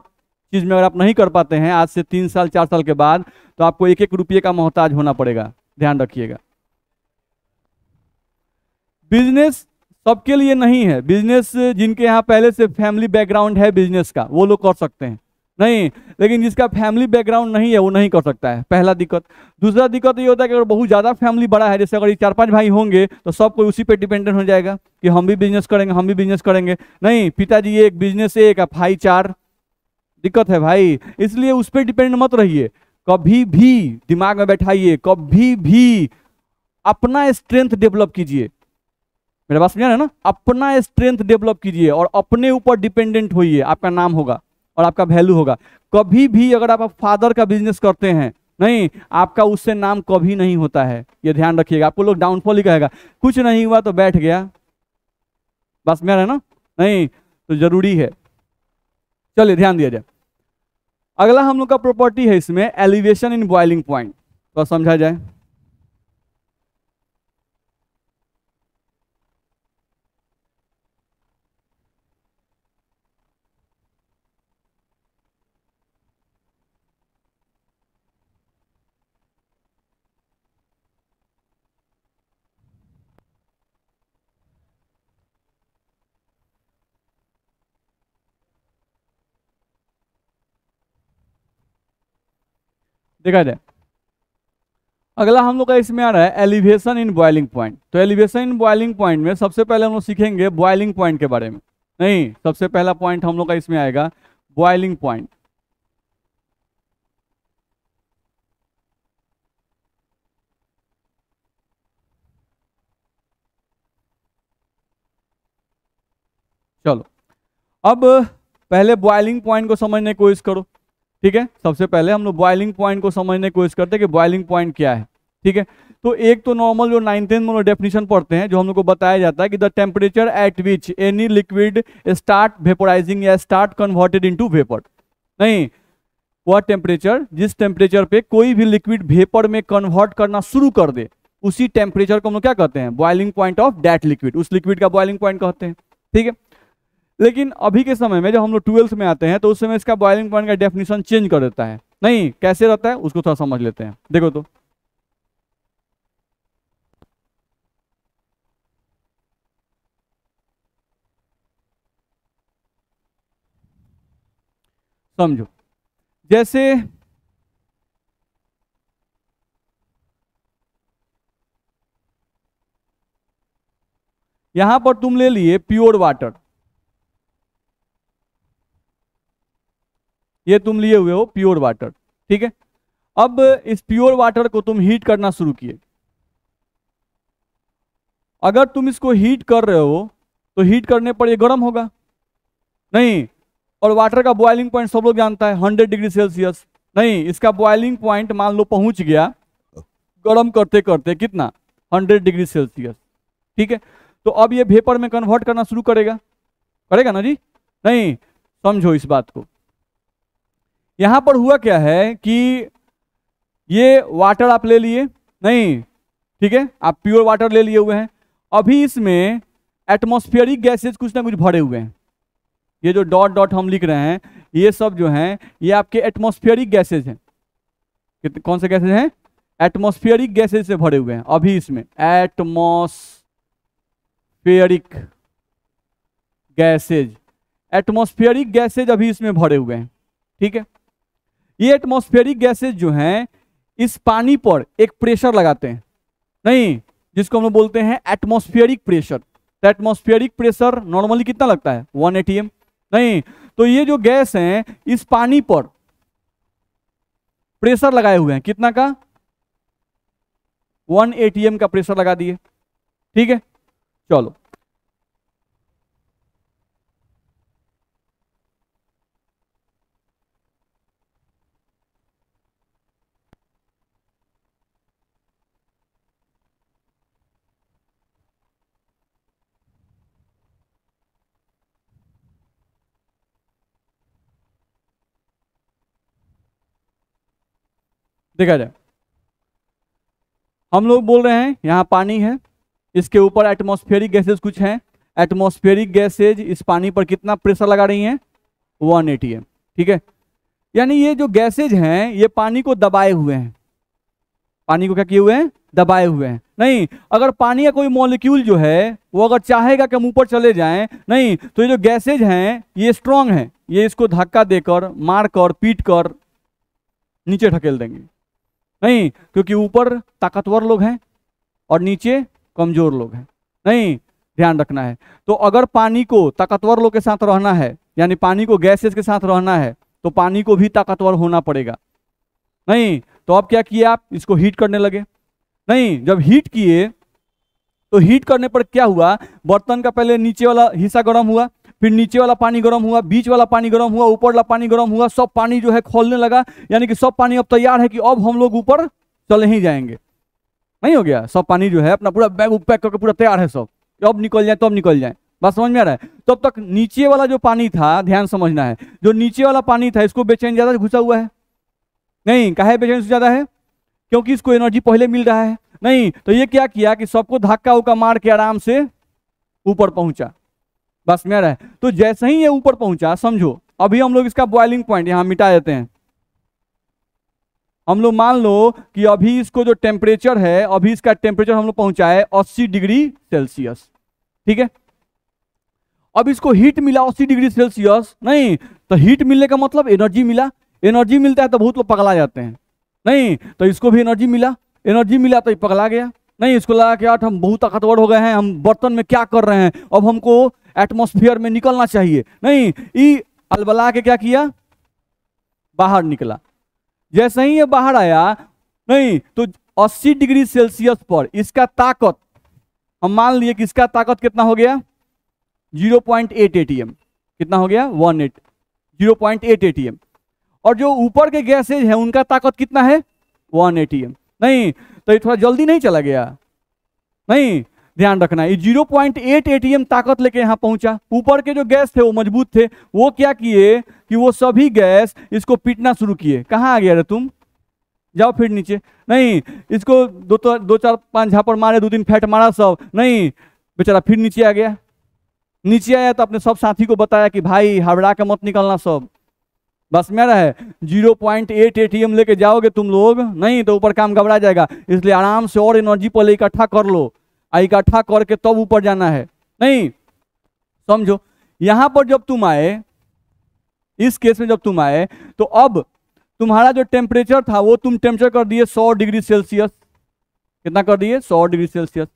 चीज़ में अगर आप नहीं कर पाते हैं आज से 3 साल 4 साल के बाद, तो आपको 1-1 रुपये का मोहताज होना पड़ेगा। ध्यान रखिएगा। बिजनेस सबके लिए नहीं है। बिजनेस जिनके यहाँ पहले से फैमिली बैकग्राउंड है बिजनेस का, वो लोग कर सकते हैं, नहीं, लेकिन जिसका फैमिली बैकग्राउंड नहीं है वो नहीं कर सकता है, पहला दिक्कत। दूसरा दिक्कत ये होता है कि अगर बहुत ज़्यादा फैमिली बड़ा है, जैसे अगर ये 4-5 भाई होंगे तो सब कोई उसी पे डिपेंडेंट हो जाएगा कि हम भी बिजनेस करेंगे, हम भी बिजनेस करेंगे। नहीं, पिताजी एक, बिजनेस एक, भाई 4, दिक्कत है भाई। इसलिए उस पर डिपेंड मत रहिए, कभी भी दिमाग में बैठाइए, कभी भी अपना स्ट्रेंथ डेवलप कीजिए। मेरा बात समझा है ना? अपना स्ट्रेंथ डेवलप कीजिए और अपने ऊपर डिपेंडेंट होइए, आपका नाम होगा और आपका वैल्यू होगा। कभी भी अगर आप फादर का बिजनेस करते हैं, नहीं, आपका उससे नाम कभी नहीं होता है, ये ध्यान रखिएगा। आपको लोग डाउनफॉल ही कहेगा, कुछ नहीं हुआ तो बैठ गया, बस मेरा है ना, नहीं तो जरूरी है। चलिए ध्यान दिया जाए। अगला हम लोग का प्रॉपर्टी है इसमें एलिवेशन इन बॉइलिंग पॉइंट, तो समझा जाए। देखा जाए, अगला हम लोग का इसमें आ रहा है एलिवेशन इन बॉइलिंग पॉइंट। तो एलिवेशन इन बॉइलिंग पॉइंट में सबसे पहले हम लोग सीखेंगे बॉइलिंग पॉइंट के बारे में। नहीं, सबसे पहला पॉइंट हम लोग का इसमें आएगा बॉइलिंग पॉइंट। चलो, अब पहले बॉइलिंग पॉइंट को समझने की कोशिश करो, ठीक है। सबसे पहले हम लोग बॉइलिंग पॉइंट को समझने की कोशिश करते हैं कि बॉइलिंग पॉइंट क्या है, ठीक है। तो एक तो नॉर्मल जो 9th में डेफिनेशन पढ़ते हैं, जो हम लोग को बताया जाता है कि the temperature at which any liquid start vaporising या स्टार्ट कन्वर्टेड इनटू वेपर। नहीं, वह टेम्परेचर, जिस टेम्परेचर पे कोई भी लिक्विड वेपर में कन्वर्ट करना शुरू कर दे, उसी टेम्परेचर को हम लोग क्या कहते हैं, boiling point of that liquid, उस लिक्विड का बॉइलिंग पॉइंट कहते हैं, ठीक है। लेकिन अभी के समय में जब हम लोग 12th में आते हैं तो उस समय इसका बॉइलिंग पॉइंट का डेफिनेशन चेंज कर देता है। नहीं, कैसे रहता है उसको थोड़ा समझ लेते हैं। देखो तो समझो, जैसे यहां पर तुम ले लिए प्योर वाटर, ये तुम लिए हुए हो प्योर वाटर, ठीक है। अब इस प्योर वाटर को तुम हीट करना शुरू किए। अगर तुम इसको हीट कर रहे हो तो हीट करने पर ये गर्म होगा, नहीं, और वाटर का बॉइलिंग पॉइंट सब लोग जानता है 100 डिग्री सेल्सियस। नहीं, इसका बॉइलिंग पॉइंट मान लो पहुंच गया गर्म करते करते कितना, 100 डिग्री सेल्सियस, ठीक है। तो अब ये वेपर में कन्वर्ट करना शुरू करेगा, करेगा ना जी? नहीं, समझो इस बात को। यहां पर हुआ क्या है कि ये वाटर आप ले लिए, नहीं, ठीक है, आप प्योर वाटर ले लिए हुए हैं। अभी इसमें एटमॉस्फेरिक गैसेज कुछ ना कुछ भरे हुए हैं। ये जो डॉट डॉट हम लिख रहे हैं, ये सब जो हैं ये आपके एटमॉस्फेरिक गैसेज हैं। कौन से गैसेज हैं? एटमॉस्फेरिक गैसेज से भरे हुए हैं अभी इसमें, एटमॉस्फेरिक गैसेज, एटमॉस्फेरिक गैसेज अभी इसमें भरे हुए हैं, ठीक है। ये एटमॉस्फेरिक गैसेज जो हैं इस पानी पर एक प्रेशर लगाते हैं, नहीं, जिसको हम लोग बोलते हैं एटमॉस्फेरिक प्रेशर। तो एटमॉस्फेरिक प्रेशर नॉर्मली कितना लगता है, 1 atm। नहीं, तो ये जो गैस हैं इस पानी पर प्रेशर लगाए हुए हैं, कितना का, 1 atm का प्रेशर लगा दिए, ठीक है। चलो, देखा जाए, हम लोग बोल रहे हैं यहां पानी है, इसके ऊपर एटमॉस्फेरिक गैसेज कुछ हैं। एटमॉस्फेरिक गैसेज इस पानी पर कितना प्रेशर लगा रही हैं, 1 atm, ठीक है। यानी ये जो गैसेज हैं ये पानी को दबाए हुए हैं, पानी को क्या किए हुए हैं, दबाए हुए हैं। नहीं, अगर पानी का कोई मॉलिक्यूल जो है वो अगर चाहेगा कि हम ऊपर चले जाएं, नहीं, तो ये जो गैसेज हैं ये स्ट्रांग हैं, ये इसको धक्का देकर, मारकर, पीट कर नीचे ढकेल देंगे। नहीं, क्योंकि ऊपर ताकतवर लोग हैं और नीचे कमजोर लोग हैं। नहीं, ध्यान रखना है। तो अगर पानी को ताकतवर लोग के साथ रहना है, यानी पानी को गैसेज के साथ रहना है, तो पानी को भी ताकतवर होना पड़ेगा। नहीं, तो अब क्या किया, आप इसको हीट करने लगे। नहीं, जब हीट किए तो हीट करने पर क्या हुआ, बर्तन का पहले नीचे वाला हिस्सा गर्म हुआ, फिर नीचे वाला पानी गर्म हुआ, बीच वाला पानी गर्म हुआ, ऊपर वाला पानी गर्म हुआ, सब पानी जो है खोलने लगा। यानी कि सब पानी अब तैयार है कि अब हम लोग ऊपर चले ही जाएंगे। नहीं हो गया, सब पानी जो है अपना पूरा बैग पैक करके पूरा तैयार है सब, अब निकल जाए, तो अब निकल जाए। बात समझ में आ रहा है? तब तक नीचे वाला जो पानी था, ध्यान समझना है, जो नीचे वाला पानी था इसको बेचैन ज्यादा घुसा हुआ है। नहीं, काहे बेचैन ज्यादा है, क्योंकि इसको एनर्जी पहले मिल रहा है। नहीं, तो ये क्या किया कि सबको धक्का उक्का मार के आराम से ऊपर पहुंचा। बस में आ रहा है? तो जैसे ही ये ऊपर पहुंचा, समझो अभी हम लोग इसका बॉइलिंग पॉइंट यहां मिटा देते हैं। हम लोग मान लो कि अभी इसको जो टेम्परेचर है, अभी इसका टेम्परेचर हम लोग पहुंचा है 80 डिग्री सेल्सियस। ठीक है, अब इसको हीट मिला 80 डिग्री सेल्सियस। नहीं, तो हीट मिलने का मतलब एनर्जी मिला, एनर्जी मिलता है तो बहुत लोग पगला जाते हैं। नहीं, तो इसको भी एनर्जी मिला, एनर्जी मिला तो ये पगला गया। नहीं, इसको लगा कि यार हम बहुत ताकतवर हो गए हैं, हम बर्तन में क्या कर रहे हैं, अब हमको एटमॉस्फेयर में निकलना चाहिए। नहीं, ये अलबला के क्या किया, बाहर निकला। जैसे ही ये बाहर आया, नहीं, तो 80 डिग्री सेल्सियस पर इसका ताकत, हम मान लिए कि इसका ताकत कितना हो गया, 0.8 एटीएम। कितना हो गया, 0.8 एटीएम। और जो ऊपर के गैसेज हैं उनका ताकत कितना है, 1 एटीएम। नहीं, तो ये थोड़ा जल्दी नहीं चला गया। नहीं, ध्यान रखना, ये 0.8 एटीएम ताकत लेके यहां पहुंचा। ऊपर के जो गैस थे वो मजबूत थे, वो क्या किए कि वो सभी गैस इसको पीटना शुरू किए। कहां आ गया रे तुम, जाओ फिर नीचे। नहीं, इसको दो चार पांच झापड़ मारे, 2-3 फैट मारा सब। नहीं, बेचारा फिर नीचे आ गया। नीचे आया तो अपने सब साथी को बताया कि भाई हबड़ा के मत निकलना सब। बस मेरा है 0.8 एटीएम लेके जाओगे तुम लोग, नहीं तो ऊपर काम घबरा जाएगा। इसलिए आराम से और एनर्जी पहले इकट्ठा कर लो, इकट्ठा करके तब ऊपर जाना है। नहीं, समझो यहां पर जब तुम आए, इस केस में जब तुम आए, तो अब तुम्हारा जो टेम्परेचर था वो तुम टेम्परेचर कर दिए 100 डिग्री सेल्सियस। कितना कर दिए, 100 degree Celsius.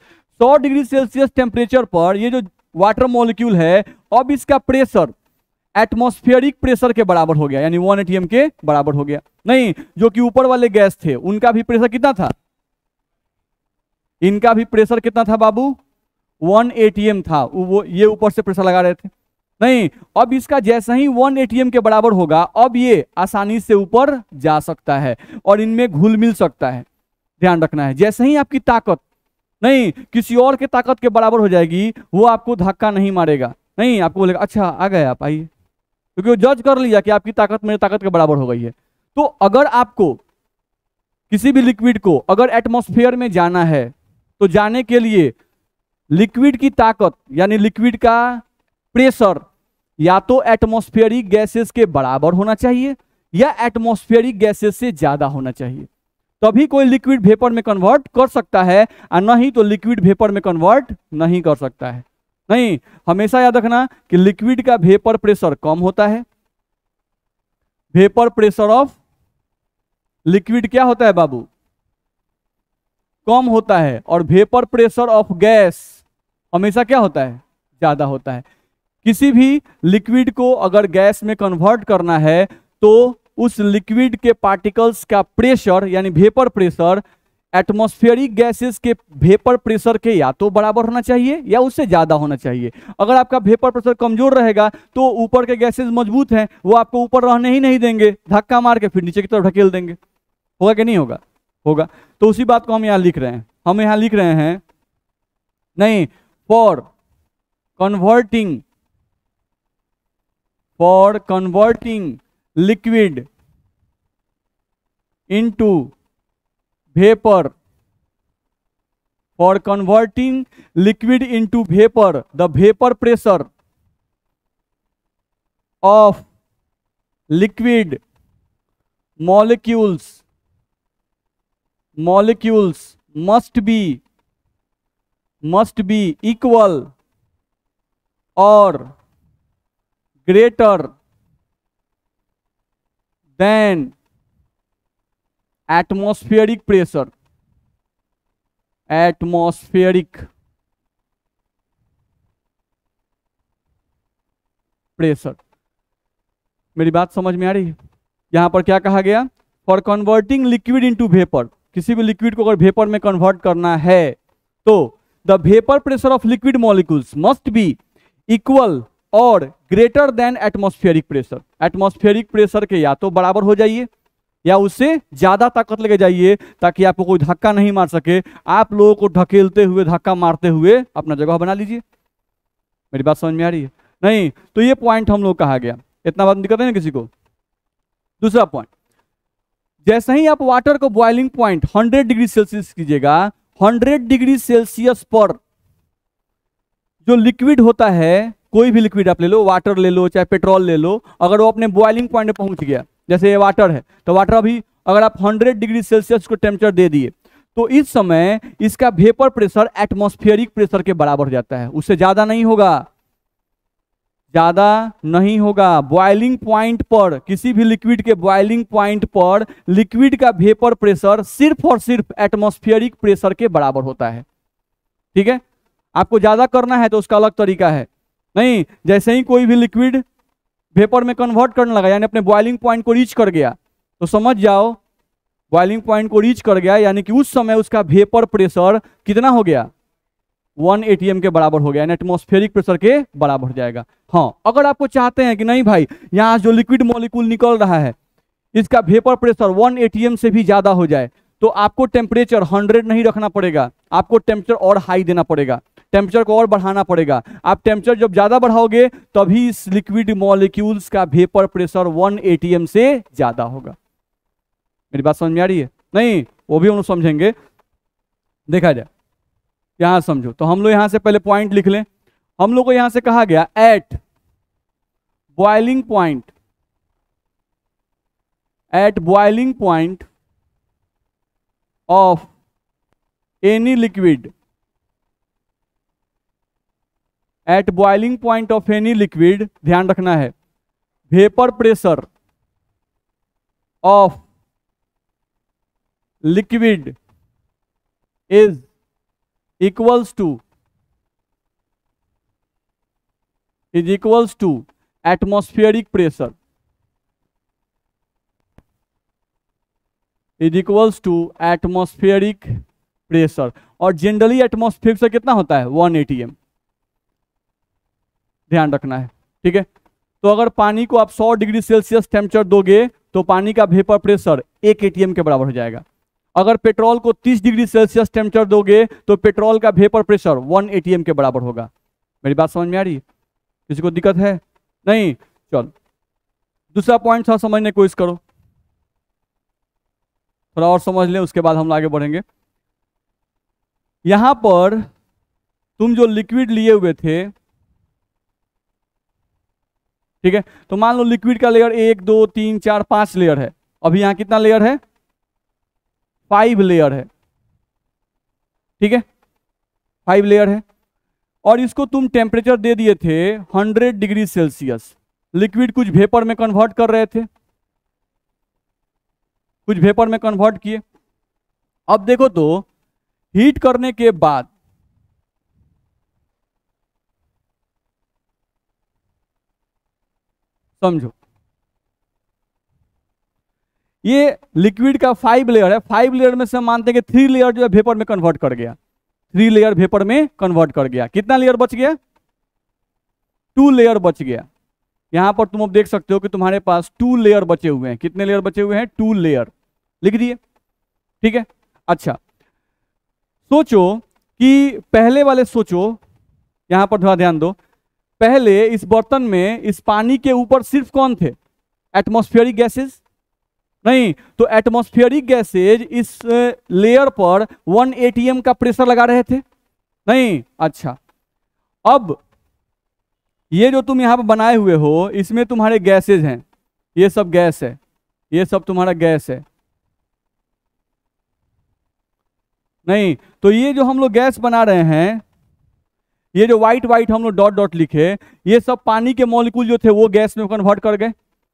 100 degree Celsius temperature पर ये जो वाटर मॉलिक्यूल है, अब इसका प्रेशर एटमॉस्फेरिक प्रेशर के बराबर हो गया, यानी 1 एटीएम के बराबर हो गया। नहीं, जो कि ऊपर वाले गैस थे उनका भी प्रेशर कितना था, इनका भी प्रेशर कितना था बाबू, 1 एटीएम था। वो ये ऊपर से प्रेशर लगा रहे थे। नहीं, अब इसका जैसे ही 1 एटीएम के बराबर होगा, अब ये आसानी से ऊपर जा सकता है और इनमें घुल मिल सकता है। ध्यान रखना है, जैसे ही आपकी ताकत नहीं किसी और के ताकत के बराबर हो जाएगी, वो आपको धक्का नहीं मारेगा। नहीं, आपको बोलेगा अच्छा आ गए आप, आइए, क्योंकि वो जज कर लिया कि आपकी ताकत मेरी ताकत के बराबर हो गई है। तो अगर आपको किसी भी लिक्विड को अगर एटमॉस्फेयर में जाना है, तो जाने के लिए लिक्विड की ताकत यानी लिक्विड का प्रेशर या तो एटमॉस्फेरिक गैसेस के बराबर होना चाहिए या एटमॉस्फेरिक गैसेस से ज्यादा होना चाहिए, तभी कोई लिक्विड वेपर में कन्वर्ट कर सकता है, और नहीं तो लिक्विड वेपर में कन्वर्ट नहीं कर सकता है। नहीं, हमेशा याद रखना कि लिक्विड का वेपर प्रेशर कम होता है। वेपर प्रेशर ऑफ लिक्विड क्या होता है बाबू, कम होता है, और वेपर प्रेशर ऑफ गैस हमेशा क्या होता है, ज्यादा होता है। किसी भी लिक्विड को अगर गैस में कन्वर्ट करना है तो उस लिक्विड के पार्टिकल्स का प्रेशर यानी वेपर प्रेशर एटमॉस्फेरिक गैसेस के वेपर प्रेशर के या तो बराबर होना चाहिए या उससे ज्यादा होना चाहिए। अगर आपका वेपर प्रेशर कमजोर रहेगा तो ऊपर के गैसेस मजबूत हैं, वो आपको ऊपर रहने ही नहीं देंगे, धक्का मार के फिर नीचे की तरफ ढकेल देंगे। होगा कि नहीं होगा, होगा। तो उसी बात को हम यहाँ लिख रहे हैं, हम यहाँ लिख रहे हैं नहीं, for converting liquid into vapor, for converting liquid into vapor, the vapor pressure of liquid molecules molecules must be equal or greater than atmospheric pressure. atmospheric pressure. मेरी बात समझ में आ रही है? यहां पर क्या कहा गया? For converting liquid into vapour, किसी भी लिक्विड को अगर वेपर में कन्वर्ट करना है तो the vapour pressure of liquid molecules must be equal और greater than atmospheric pressure. Atmospheric pressure के या तो बराबर हो जाइए या उससे ज्यादा ताकत लेके जाइए, ताकि आपको कोई धक्का नहीं मार सके. आप लोगों को ढकेलते हुए, धक्का मारते हुए अपना जगह बना लीजिए. मेरी बात समझ में आ रही है? नहीं तो ये पॉइंट हम लोग कहा गया. इतना बात दिक्कत है ना किसी को? दूसरा पॉइंट, जैसे ही आप वाटर को बॉइलिंग पॉइंट 100 डिग्री सेल्सियस कीजिएगा, 100 डिग्री सेल्सियस पर जो लिक्विड होता है, कोई भी लिक्विड आप ले लो, वाटर ले लो चाहे पेट्रोल ले लो, अगर वो अपने बॉइलिंग पॉइंट पे पहुंच गया, जैसे ये वाटर है तो वाटर अभी अगर आप 100 डिग्री सेल्सियस को टेम्परेचर दे दिए तो इस समय इसका वेपर प्रेशर एटमॉस्फेरिक प्रेशर के बराबर हो जाता है. उससे ज्यादा नहीं होगा, ज्यादा नहीं होगा. बॉइलिंग पॉइंट पर, किसी भी लिक्विड के बॉइलिंग पॉइंट पर लिक्विड का वेपर प्रेशर सिर्फ और सिर्फ एटमॉस्फेरिक प्रेशर के बराबर होता है. ठीक है? आपको ज्यादा करना है तो उसका अलग तरीका है. नहीं, जैसे ही कोई भी लिक्विड वेपर में कन्वर्ट करने लगा, यानी अपने बॉइलिंग पॉइंट को रीच कर गया, तो समझ जाओ बॉइलिंग पॉइंट को रीच कर गया, यानी कि उस समय उसका वेपर प्रेशर कितना हो गया? 1 atm के बराबर हो गया, यानी एटमॉस्फेरिक प्रेशर के बराबर हो जाएगा. हाँ, अगर आपको चाहते हैं कि नहीं भाई यहाँ जो लिक्विड मॉलिक्यूल निकल रहा है इसका वेपर प्रेशर 1 atm से भी ज्यादा हो जाए, तो आपको टेम्परेचर 100 नहीं रखना पड़ेगा, आपको टेम्परेचर और हाई देना पड़ेगा, टेम्परेचर को और बढ़ाना पड़ेगा. आप टेम्परेचर जब ज्यादा बढ़ाओगे तभी इस लिक्विड मॉलिक्यूल्स का वेपर प्रेशर 1 atm से ज्यादा होगा. मेरी बात समझ में आ रही है? नहीं, वो भी हम लोग समझेंगे, देखा जाए. यहां समझो तो हम लोग यहां से पहले पॉइंट लिख लें. हम लोग को यहां से कहा गया at boiling point of any liquid, at boiling point of any liquid, ध्यान रखना है, vapour pressure of liquid is equals to atmospheric pressure, is equals to atmospheric pressure. और जनरली एटमॉस्फेरिक से कितना होता है? 1 atm. ध्यान रखना है. ठीक है? तो अगर पानी को आप 100 डिग्री सेल्सियस टेम्परेचर दोगे तो पानी का वेपर प्रेशर 1 atm के बराबर हो जाएगा. अगर पेट्रोल को 30 डिग्री सेल्सियस टेम्परेचर दोगे तो पेट्रोल का वेपर प्रेशर 1 atm के बराबर होगा. मेरी बात समझ में आ रही है? किसी को दिक्कत है? नहीं? चलो दूसरा पॉइंट थोड़ा समझने की कोशिश करो, थोड़ा और समझ लें, उसके बाद हम आगे बढ़ेंगे. यहां पर तुम जो लिक्विड लिए हुए थे, ठीक है, तो मान लो लिक्विड का लेयर 1 2 3 4 5 लेयर है. अभी यहां कितना लेयर है? 5 लेयर है. ठीक है, 5 लेयर है. और इसको तुम टेम्परेचर दे दिए थे 100 डिग्री सेल्सियस. लिक्विड कुछ वेपर में कन्वर्ट कर रहे थे, कुछ वेपर में कन्वर्ट किए. अब देखो तो हीट करने के बाद समझो ये लिक्विड का 5 लेयर है. 5 लेयर में से हम मानते हैं कि 3 लेयर जो है वेपर में कन्वर्ट कर गया, 3 लेयर वेपर में कन्वर्ट कर गया. कितना लेयर बच गया? 2 लेयर बच गया. यहां पर तुम अब देख सकते हो कि तुम्हारे पास 2 लेयर बचे हुए हैं. कितने लेयर बचे हुए हैं? 2 लेयर लिख दिए. ठीक है, अच्छा सोचो कि पहले वाले, सोचो यहां पर थोड़ा ध्यान दो, पहले इस बर्तन में इस पानी के ऊपर सिर्फ कौन थे? Atmospheric gases. नहीं, तो एटमॉस्फेरिक गैसेज इस लेयर पर 1 atm का प्रेशर लगा रहे थे. नहीं, अच्छा अब ये जो तुम यहां पर बनाए हुए हो इसमें तुम्हारे गैसेज हैं, ये सब गैस है, ये सब तुम्हारा गैस है. नहीं, तो ये जो हम लोग गैस बना रहे हैं, ये जो व्हाइट व्हाइट हम लोग डॉट डॉट लिखे, ये सब पानी के मॉलिक्यूल जो थे वो गैस में कन्वर्ट कर गए।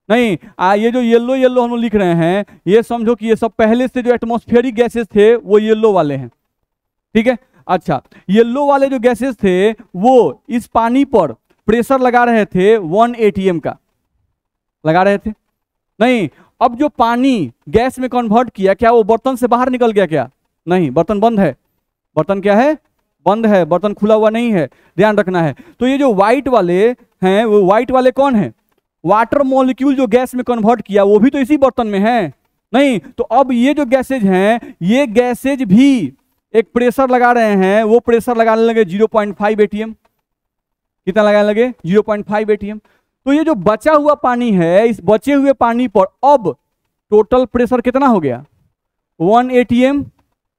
नहीं, ये जो येलो येलो हम लोग लिख रहे हैं, ये समझो कि ये सब पहले से जो एटमॉस्फेरिक गैसेस थे वो येलो वाले हैं। ठीक है, अच्छा, येलो वाले जो गैसेस थे वो इस पानी पर प्रेशर लगा रहे थे 1 atm का लगा रहे थे। नहीं, अब जो पानी गैस में कन्वर्ट किया, क्या वो बर्तन से बाहर निकल गया क्या? नहीं, बर्तन बंद है। बर्तन क्या है? बंद है, बर्तन खुला हुआ नहीं है, ध्यान रखना है। तो ये जो व्हाइट वाले हैं, वो व्हाइट वाले कौन है? वाटर मॉलिक्यूल जो गैस में कन्वर्ट किया वो भी तो इसी बर्तन में है। नहीं, तो अब ये जो गैसेज हैं, ये गैसेज भी एक प्रेशर लगा रहे हैं, वो प्रेशर लगाने लगे 0.5 atm। कितना लगाने लगे? 0.5 atm। तो ये जो बचा हुआ पानी है, इस बचे हुए पानी पर अब टोटल प्रेशर कितना हो गया? 1 atm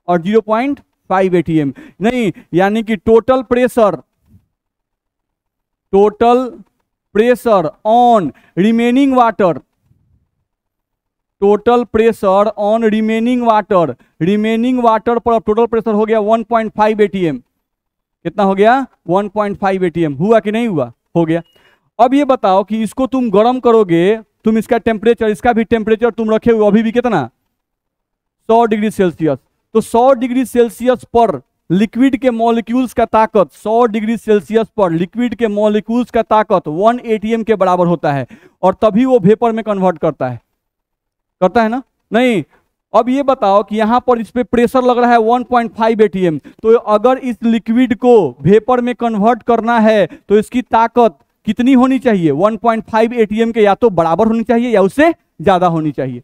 और 0.5 atm। नहीं, यानी कि total pressure on remaining water, total pressure on remaining water पर टोटल प्रेशर हो गया 1.5 atm। कितना हो गया? 1.5 atm। हुआ कि नहीं हुआ? हो गया। अब ये बताओ कि इसको तुम गर्म करोगे, तुम इसका टेम्परेचर, इसका भी टेम्परेचर तुम रखे हुए अभी भी कितना? 100 डिग्री सेल्सियस। तो 100 डिग्री सेल्सियस पर लिक्विड के मॉलिक्यूल्स का ताकत, 100 डिग्री सेल्सियस पर लिक्विड के मॉलिक्यूल्स का ताकत 1 atm के बराबर होता है, और तभी वो वेपर में कन्वर्ट करता है ना? नहीं, अब ये बताओ कि यहां पर इस पे प्रेशर लग रहा है 1.5 atm। तो अगर इस लिक्विड को वेपर में कन्वर्ट करना है तो इसकी ताकत कितनी होनी चाहिए? 1.5 atm के या तो बराबर होनी चाहिए या उससे ज्यादा होनी चाहिए,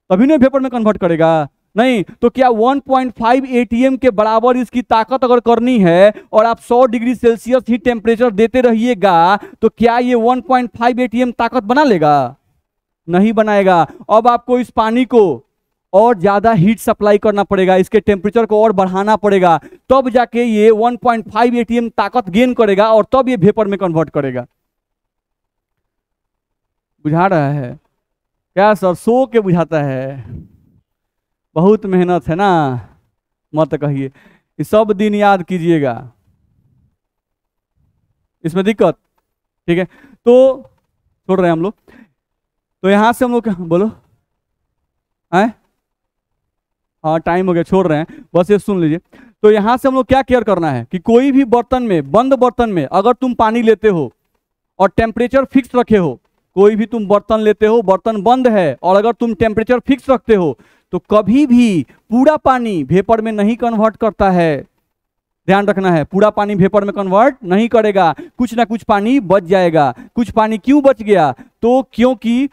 तभी ना वेपर में कन्वर्ट करेगा। नहीं, तो क्या 1.5 atm के बराबर इसकी ताकत अगर करनी है और आप 100 डिग्री सेल्सियस ही टेम्परेचर देते रहिएगा, तो क्या ये 1.5 atm ताकत बना लेगा? नहीं बनाएगा। अब आपको इस पानी को और ज्यादा हीट सप्लाई करना पड़ेगा, इसके टेम्परेचर को और बढ़ाना पड़ेगा, तब जाके ये 1.5 atm ताकत गेन करेगा और तब ये वेपर में कन्वर्ट करेगा। बुझा रहा है क्या सर? सो के बुझाता है, बहुत मेहनत है ना, मत कहिए। ये सब दिन याद कीजिएगा, इसमें दिक्कत। ठीक है, तो छोड़ रहे हैं हम लोग। तो यहां से हम लोग बोलो आए, हाँ टाइम हो गया, छोड़ रहे हैं, बस ये सुन लीजिए। तो यहां से हम लोग क्या केयर करना है कि कोई भी बर्तन में, बंद बर्तन में अगर तुम पानी लेते हो और टेम्परेचर फिक्स रखे हो, कोई भी तुम बर्तन लेते हो, बर्तन बंद है और अगर तुम टेम्परेचर फिक्स रखते हो, तो कभी भी पूरा पानी वेपर में नहीं कन्वर्ट करता है। ध्यान रखना है, पूरा पानी वेपर में कन्वर्ट नहीं करेगा, कुछ ना कुछ पानी बच जाएगा। कुछ पानी क्यों बच गया? तो क्योंकि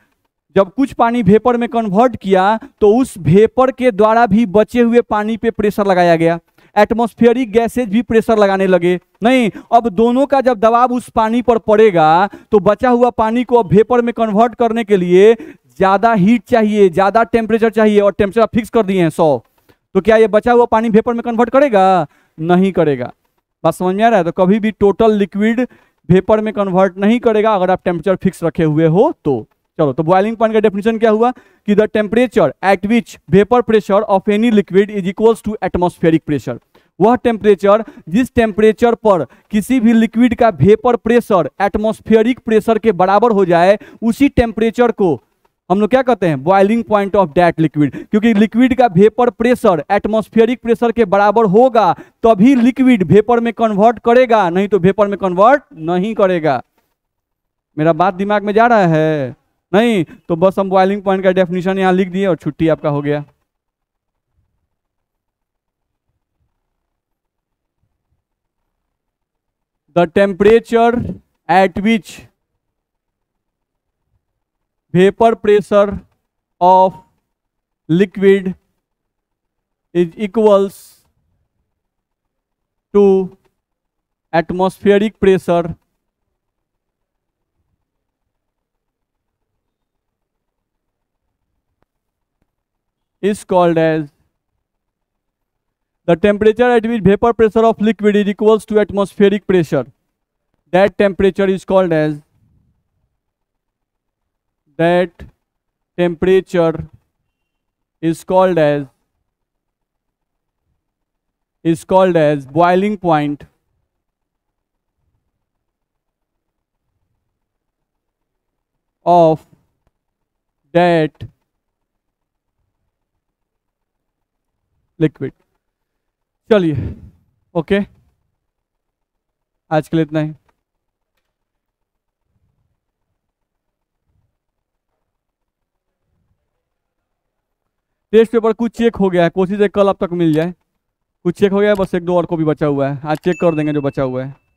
जब कुछ पानी वेपर में कन्वर्ट किया तो उस वेपर के द्वारा भी बचे हुए पानी पे प्रेशर लगाया गया, एटमॉस्फेरिक गैसेज भी प्रेशर लगाने लगे। नहीं, अब दोनों का जब दबाव उस पानी पर पड़ेगा तो बचा हुआ पानी को अब वेपर में कन्वर्ट करने के लिए ज्यादा हीट चाहिए, ज्यादा टेम्परेचर चाहिए, और टेम्परेचर फिक्स कर दिए हैं 100। तो क्या ये बचा हुआ पानी वेपर में कन्वर्ट करेगा? नहीं करेगा। बात समझ में आ रहा है? तो कभी भी टोटल लिक्विड वेपर में कन्वर्ट नहीं करेगा अगर आप टेम्परेचर फिक्स रखे हुए हो तो। चलो, तो बॉइलिंग पॉइंट का डेफिनेशन क्या हुआ कि the temperature at which vapour pressure of any liquid is equals to atmospheric pressure. वह टेम्परेचर जिस टेम्परेचर पर किसी भी लिक्विड का वेपर प्रेशर एटमॉस्फेरिक प्रेशर के बराबर हो जाए, उसी टेम्परेचर को हम लोग क्या कहते हैं? Boiling point of that liquid. क्योंकि लिक्विड का वेपर प्रेशर एटमॉस्फेरिक प्रेशर के बराबर होगा तभी लिक्विड वेपर में कन्वर्ट करेगा, नहीं तो वेपर में कन्वर्ट नहीं करेगा। मेरा बात दिमाग में जा रहा है? नहीं, तो बस हम बॉइलिंग पॉइंट का डेफिनेशन यहां लिख दिए और छुट्टी आपका हो गया। The temperature at which vapour pressure of liquid is equals to atmospheric pressure is called as the temperature at which vapor pressure of liquid is equals to atmospheric pressure. That temperature is called as is called as boiling point of that liquid. चलिए okay, आज के लिए इतना ही। Test paper कुछ check हो गया है, कोशिश है कल अब तक मिल जाए। कुछ चेक हो गया है, बस एक दो और को भी बचा हुआ है, आज चेक कर देंगे जो बचा हुआ है।